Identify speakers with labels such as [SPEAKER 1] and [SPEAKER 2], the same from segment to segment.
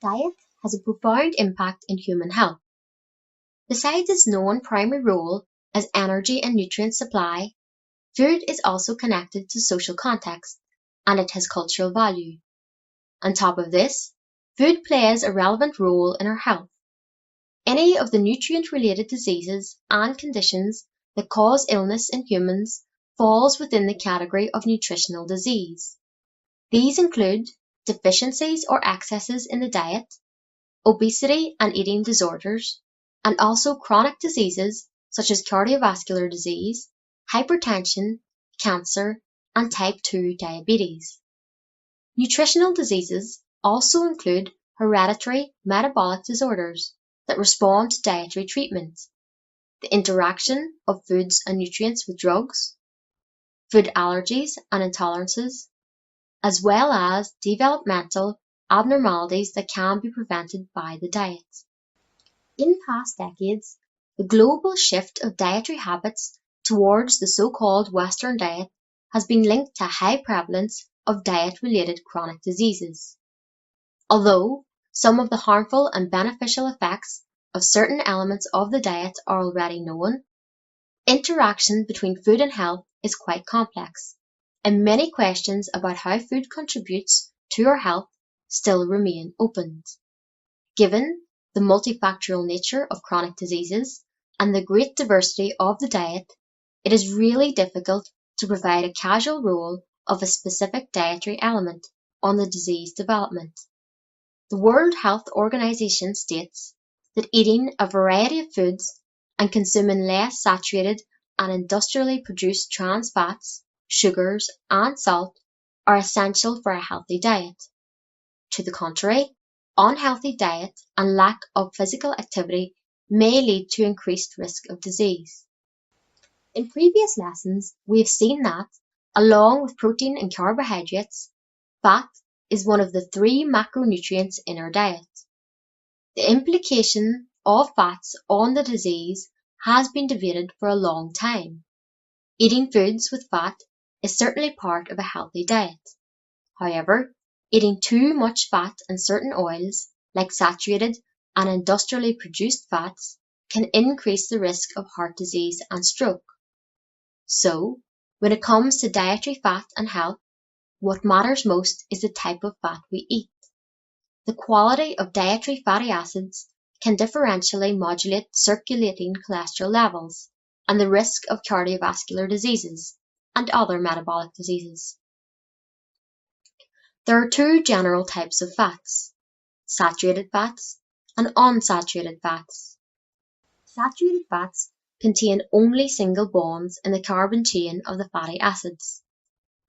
[SPEAKER 1] Diet has a profound impact in human health. Besides its known primary role as energy and nutrient supply, food is also connected to social context, and it has cultural value. On top of this, food plays a relevant role in our health. Any of the nutrient-related diseases and conditions that cause illness in humans falls within the category of nutritional disease. These include deficiencies or excesses in the diet, obesity and eating disorders, and also chronic diseases such as cardiovascular disease, hypertension, cancer, and type 2 diabetes. Nutritional diseases also include hereditary metabolic disorders that respond to dietary treatment, the interaction of foods and nutrients with drugs, food allergies and intolerances, as well as developmental abnormalities that can be prevented by the diet. In past decades, the global shift of dietary habits towards the so-called Western diet has been linked to high prevalence of diet-related chronic diseases. Although some of the harmful and beneficial effects of certain elements of the diet are already known, interaction between food and health is quite complex, and many questions about how food contributes to our health still remain open. Given the multifactorial nature of chronic diseases and the great diversity of the diet, it is really difficult to provide a causal role of a specific dietary element on the disease development. The World Health Organization states that eating a variety of foods and consuming less saturated and industrially produced trans fats, sugars, and salt are essential for a healthy diet. To the contrary, unhealthy diet and lack of physical activity may lead to increased risk of disease. In previous lessons, we have seen that, along with protein and carbohydrates, fat is one of the 3 macronutrients in our diet. The implication of fats on the disease has been debated for a long time. Eating foods with fat is certainly part of a healthy diet. However, eating too much fat and certain oils, like saturated and industrially produced fats, can increase the risk of heart disease and stroke. So, when it comes to dietary fat and health, what matters most is the type of fat we eat. The quality of dietary fatty acids can differentially modulate circulating cholesterol levels and the risk of cardiovascular diseases and other metabolic diseases. There are 2 general types of fats: saturated fats and unsaturated fats. Saturated fats contain only single bonds in the carbon chain of the fatty acids.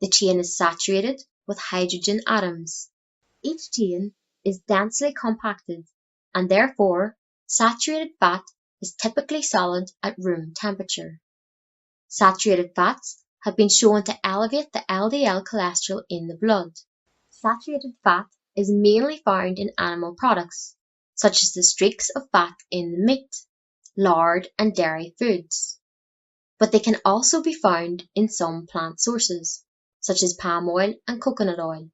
[SPEAKER 1] The chain is saturated with hydrogen atoms. Each chain is densely compacted, and therefore saturated fat is typically solid at room temperature. Saturated fats have been shown to elevate the LDL cholesterol in the blood. Saturated fat is mainly found in animal products, such as the streaks of fat in the meat, lard, and dairy foods. But they can also be found in some plant sources, such as palm oil and coconut oil.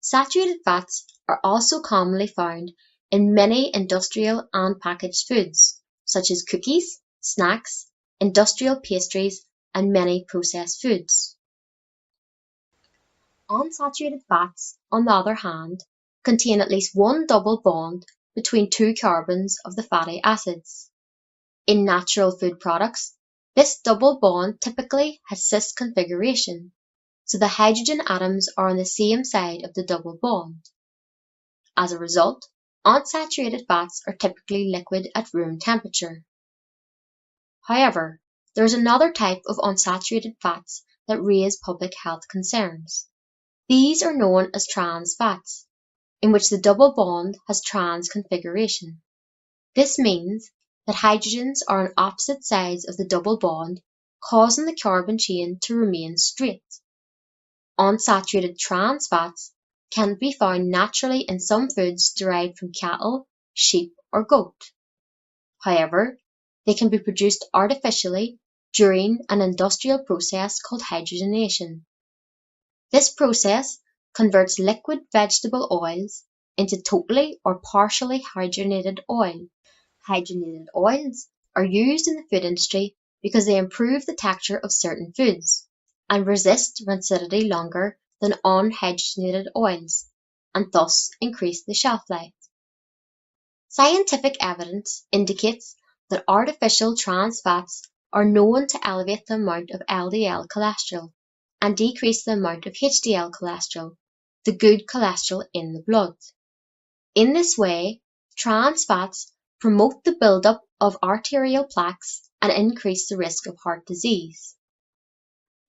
[SPEAKER 1] Saturated fats are also commonly found in many industrial and packaged foods, such as cookies, snacks, industrial pastries, and many processed foods. Unsaturated fats, on the other hand, contain at least one double bond between 2 carbons of the fatty acids. In natural food products, this double bond typically has cis configuration, so the hydrogen atoms are on the same side of the double bond. As a result, unsaturated fats are typically liquid at room temperature. However, there is another type of unsaturated fats that raise public health concerns. These are known as trans fats, in which the double bond has trans configuration. This means that hydrogens are on opposite sides of the double bond, causing the carbon chain to remain straight. Unsaturated trans fats can be found naturally in some foods derived from cattle, sheep, or goat. However, they can be produced artificially during an industrial process called hydrogenation. This process converts liquid vegetable oils into totally or partially hydrogenated oil. Hydrogenated oils are used in the food industry because they improve the texture of certain foods and resist rancidity longer than unhydrogenated oils, and thus increase the shelf life. Scientific evidence indicates that artificial trans fats are known to elevate the amount of LDL cholesterol and decrease the amount of HDL cholesterol, the good cholesterol in the blood. In this way, trans fats promote the buildup of arterial plaques and increase the risk of heart disease.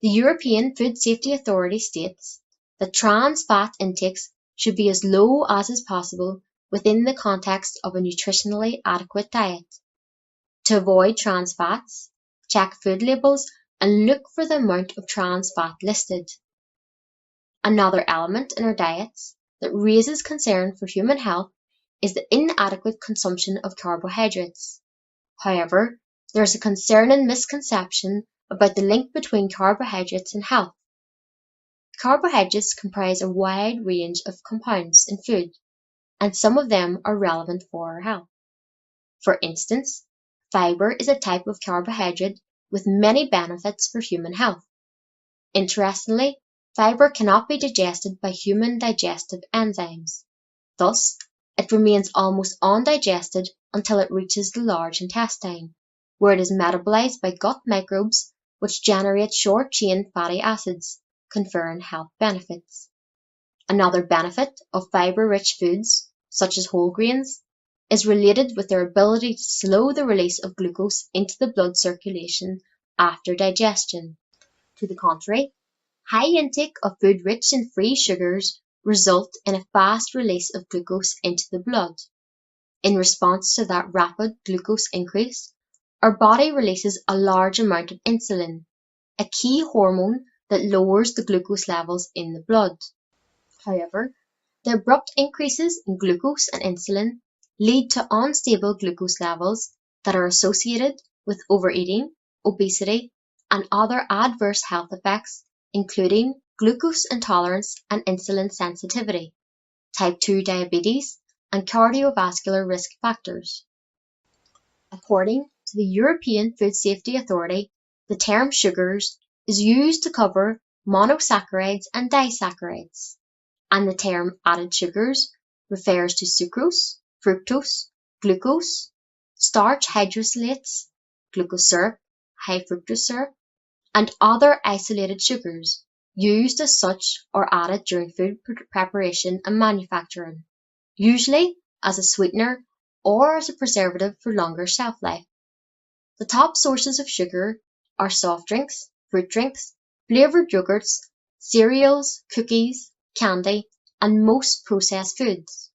[SPEAKER 1] The European Food Safety Authority states that trans fat intakes should be as low as is possible within the context of a nutritionally adequate diet. To avoid trans fats, check food labels and look for the amount of trans fat listed. Another element in our diets that raises concern for human health is the inadequate consumption of carbohydrates. However, there is a concerning misconception about the link between carbohydrates and health. Carbohydrates comprise a wide range of compounds in food, and some of them are relevant for our health. For instance, fiber is a type of carbohydrate with many benefits for human health. Interestingly, fiber cannot be digested by human digestive enzymes. Thus, it remains almost undigested until it reaches the large intestine, where it is metabolized by gut microbes which generate short-chain fatty acids, conferring health benefits. Another benefit of fiber-rich foods, such as whole grains, is related with their ability to slow the release of glucose into the blood circulation after digestion. To the contrary, high intake of food rich in free sugars result in a fast release of glucose into the blood. In response to that rapid glucose increase, our body releases a large amount of insulin, a key hormone that lowers the glucose levels in the blood. However, the abrupt increases in glucose and insulin lead to unstable glucose levels that are associated with overeating, obesity, and other adverse health effects, including glucose intolerance and insulin sensitivity, type 2 diabetes, and cardiovascular risk factors. According to the European Food Safety Authority, the term sugars is used to cover monosaccharides and disaccharides, and the term added sugars refers to sucrose, fructose, glucose, starch hydrolysates, glucose syrup, high fructose syrup, and other isolated sugars used as such or added during food preparation and manufacturing, usually as a sweetener or as a preservative for longer shelf life. The top sources of sugar are soft drinks, fruit drinks, flavored yogurts, cereals, cookies, candy, and most processed foods.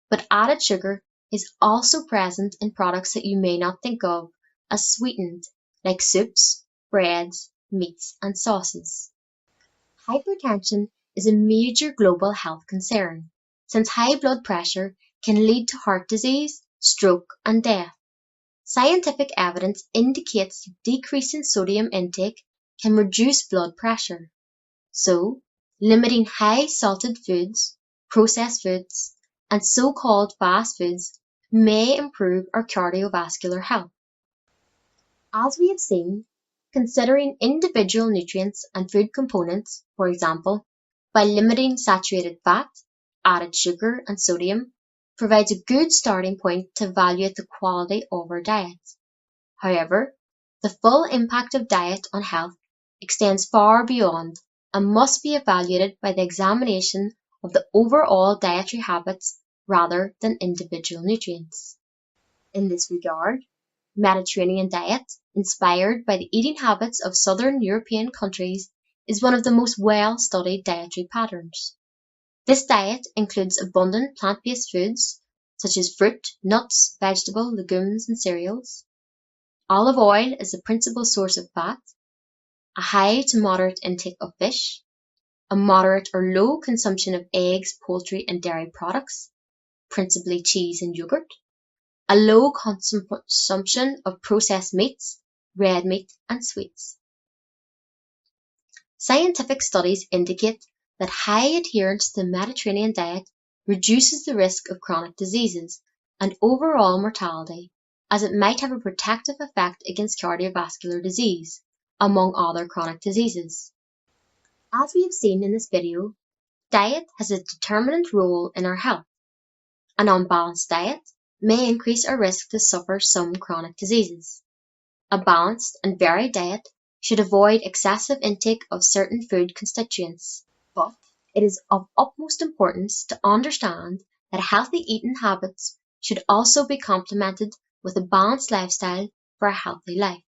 [SPEAKER 1] But added sugar is also present in products that you may not think of as sweetened, like soups, breads, meats, and sauces. Hypertension is a major global health concern, since high blood pressure can lead to heart disease, stroke, and death. Scientific evidence indicates that decreasing sodium intake can reduce blood pressure. So, limiting high salted foods, processed foods, and so-called fast foods may improve our cardiovascular health. As we have seen, considering individual nutrients and food components, for example, by limiting saturated fat, added sugar, and sodium, provides a good starting point to evaluate the quality of our diet. However, the full impact of diet on health extends far beyond and must be evaluated by the examination of the overall dietary habits rather than individual nutrients. In this regard, Mediterranean diet, inspired by the eating habits of southern European countries, is one of the most well-studied dietary patterns. This diet includes abundant plant-based foods such as fruit, nuts, vegetable, legumes, and cereals. Olive oil is the principal source of fat, a high to moderate intake of fish, a moderate or low consumption of eggs, poultry, and dairy products, principally cheese and yogurt, a low consumption of processed meats, red meat, and sweets. Scientific studies indicate that high adherence to the Mediterranean diet reduces the risk of chronic diseases and overall mortality, as it might have a protective effect against cardiovascular disease, among other chronic diseases. As we have seen in this video, diet has a determinant role in our health. An unbalanced diet may increase our risk to suffer some chronic diseases. A balanced and varied diet should avoid excessive intake of certain food constituents, but it is of utmost importance to understand that healthy eating habits should also be complemented with a balanced lifestyle for a healthy life.